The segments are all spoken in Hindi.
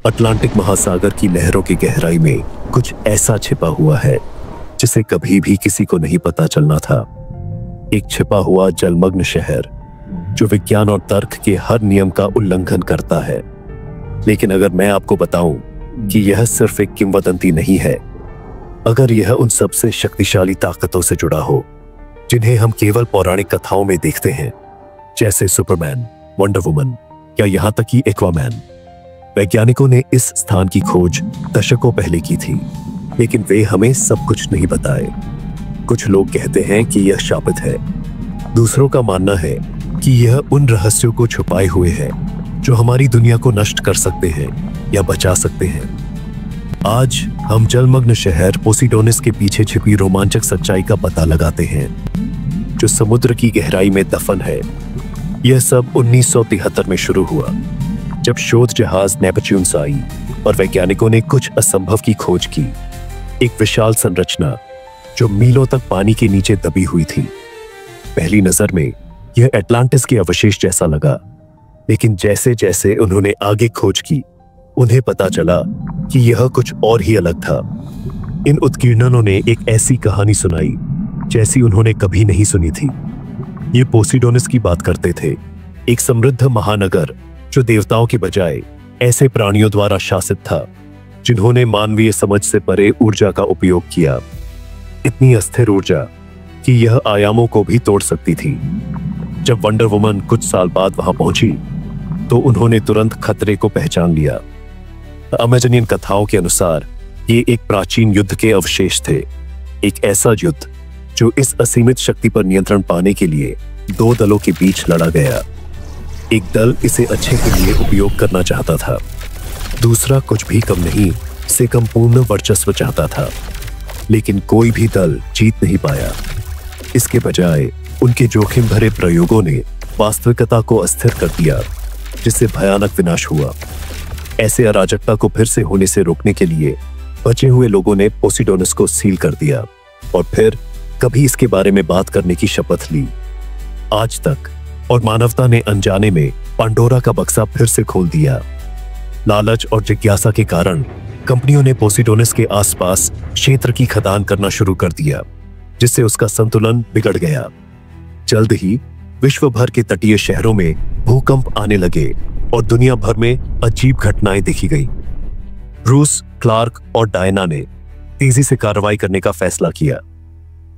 अटलांटिक महासागर की लहरों की गहराई में कुछ ऐसा छिपा हुआ है जिसे कभी भी किसी को नहीं पता चलना था। एक छिपा हुआ जलमग्न शहर जो विज्ञान और तर्क के हर नियम का उल्लंघन करता है। लेकिन अगर मैं आपको बताऊं कि यह सिर्फ एक किंवदंती नहीं है, अगर यह उन सबसे शक्तिशाली ताकतों से जुड़ा हो जिन्हें हम केवल पौराणिक कथाओं में देखते हैं, जैसे सुपरमैन, वंडर वुमन या यहां तक कि एक्वामैन। वैज्ञानिकों ने इस स्थान की खोज दशकों पहले की थी, लेकिन वे हमें सब कुछ नहीं बताए। कुछ लोग कहते हैं कि यह शापित है, दूसरों का मानना है कि यह उन रहस्यों को छुपाए हुए है जो हमारी दुनिया को नष्ट कर सकते हैं या बचा सकते हैं। आज हम जलमग्न शहर पोसिडोनिस के पीछे छिपी रोमांचक सच्चाई का पता लगाते हैं, जो समुद्र की गहराई में दफन है। यह सब 1973 में शुरू हुआ, जब शोध जहाज नेपच्यून्स आई और वैज्ञानिकों ने कुछ असंभव की खोज की। एक विशाल संरचना जो मीलों तक पानी के नीचे दबी हुई थी। पहली नजर में यह एटलांटिस के अवशेष जैसा लगा, लेकिन जैसे जैसे उन्होंने आगे खोज की, उन्हें पता चला कि यह कुछ और ही अलग था। इन उत्कीर्णनों ने एक ऐसी कहानी सुनाई जैसी उन्होंने कभी नहीं सुनी थी। ये पोसिडोनिस की बात करते थे, एक समृद्ध महानगर जो देवताओं के बजाय ऐसे प्राणियों द्वारा शासित था जिन्होंने मानवीय समझ से परे ऊर्जा का उपयोग किया। इतनी अस्थिर ऊर्जा कि यह आयामों को भी तोड़ सकती थी। जब वंडर वुमन कुछ साल बाद वहां पहुंची तो उन्होंने तुरंत खतरे को पहचान लिया। अमेजनियन कथाओं के अनुसार ये एक प्राचीन युद्ध के अवशेष थे, एक ऐसा युद्ध जो इस असीमित शक्ति पर नियंत्रण पाने के लिए दो दलों के बीच लड़ा गया। एक दल इसे अच्छे के लिए उपयोग करना चाहता था, दूसरा कुछ भी कम नहीं से कम पूर्ण वर्चस्व चाहता था। लेकिन कोई भी दल जीत नहीं पाया। इसके बजाय उनके जोखिम भरे प्रयोगों ने वास्तविकता को अस्थिर कर दिया, जिससे भयानक विनाश हुआ। ऐसे अराजकता को फिर से होने से रोकने के लिए बचे हुए लोगों ने पोसिडोनिस को सील कर दिया और फिर कभी इसके बारे में बात करने की शपथ ली। आज तक और मानवता ने अनजाने में पांडोरा का बक्सा फिर से खोल दिया। लालच और जिज्ञासा के कारण कंपनियों ने पोसिडोनिस के आसपास क्षेत्र की खदान करना शुरू कर दिया, जिससे उसका संतुलन बिगड़ गया। जल्द ही विश्व भर के तटीय शहरों में भूकंप आने लगे और दुनिया भर में अजीब घटनाएं देखी गई। ब्रूस, क्लार्क और डायना ने तेजी से कार्रवाई करने का फैसला किया।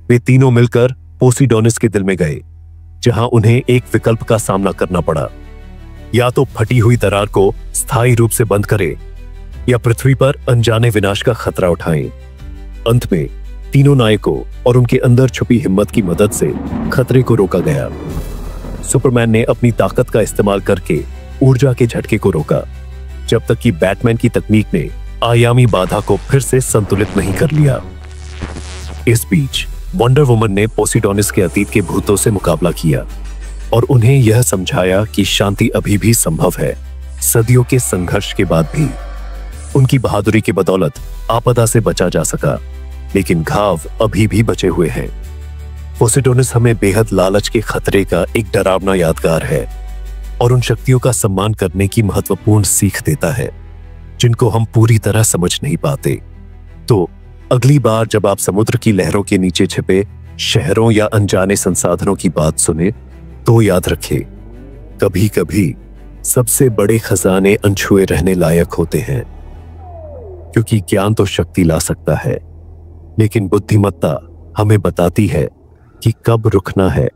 वे तीनों मिलकर पोसिडोनिस के दिल में गए, जहां उन्हें एक विकल्प का सामना करना पड़ा। या तो फटी हुई दरार को स्थायी रूप से बंद करें या पृथ्वी पर अनजाने विनाश का खतरा उठाएं। अंत में तीनों नायकों और उनके अंदर छुपी हिम्मत की मदद से खतरे को रोका गया। सुपरमैन ने अपनी ताकत का इस्तेमाल करके ऊर्जा के झटके को रोका, जब तक कि बैटमैन की तकनीक ने आयामी बाधा को फिर से संतुलित नहीं कर लिया। इस बीच वंडर वुमन ने पोसिडोनिस के अतीत के भूतों से मुकाबला किया और उन्हें यह समझाया कि शांति अभी भी संभव है, सदियों के संघर्ष के बाद भी। उनकी बहादुरी की बदौलत आपदा से बचा जा सका, लेकिन घाव अभी भी बचे हुए हैं। पोसिडोनिस हमें बेहद लालच के खतरे का एक डरावना यादगार है और उन शक्तियों का सम्मान करने की महत्वपूर्ण सीख देता है जिनको हम पूरी तरह समझ नहीं पाते। तो अगली बार जब आप समुद्र की लहरों के नीचे छिपे शहरों या अनजाने संसाधनों की बात सुने, तो याद रखें, कभी कभी सबसे बड़े खजाने अनछुए रहने लायक होते हैं। क्योंकि ज्ञान तो शक्ति ला सकता है, लेकिन बुद्धिमत्ता हमें बताती है कि कब रुकना है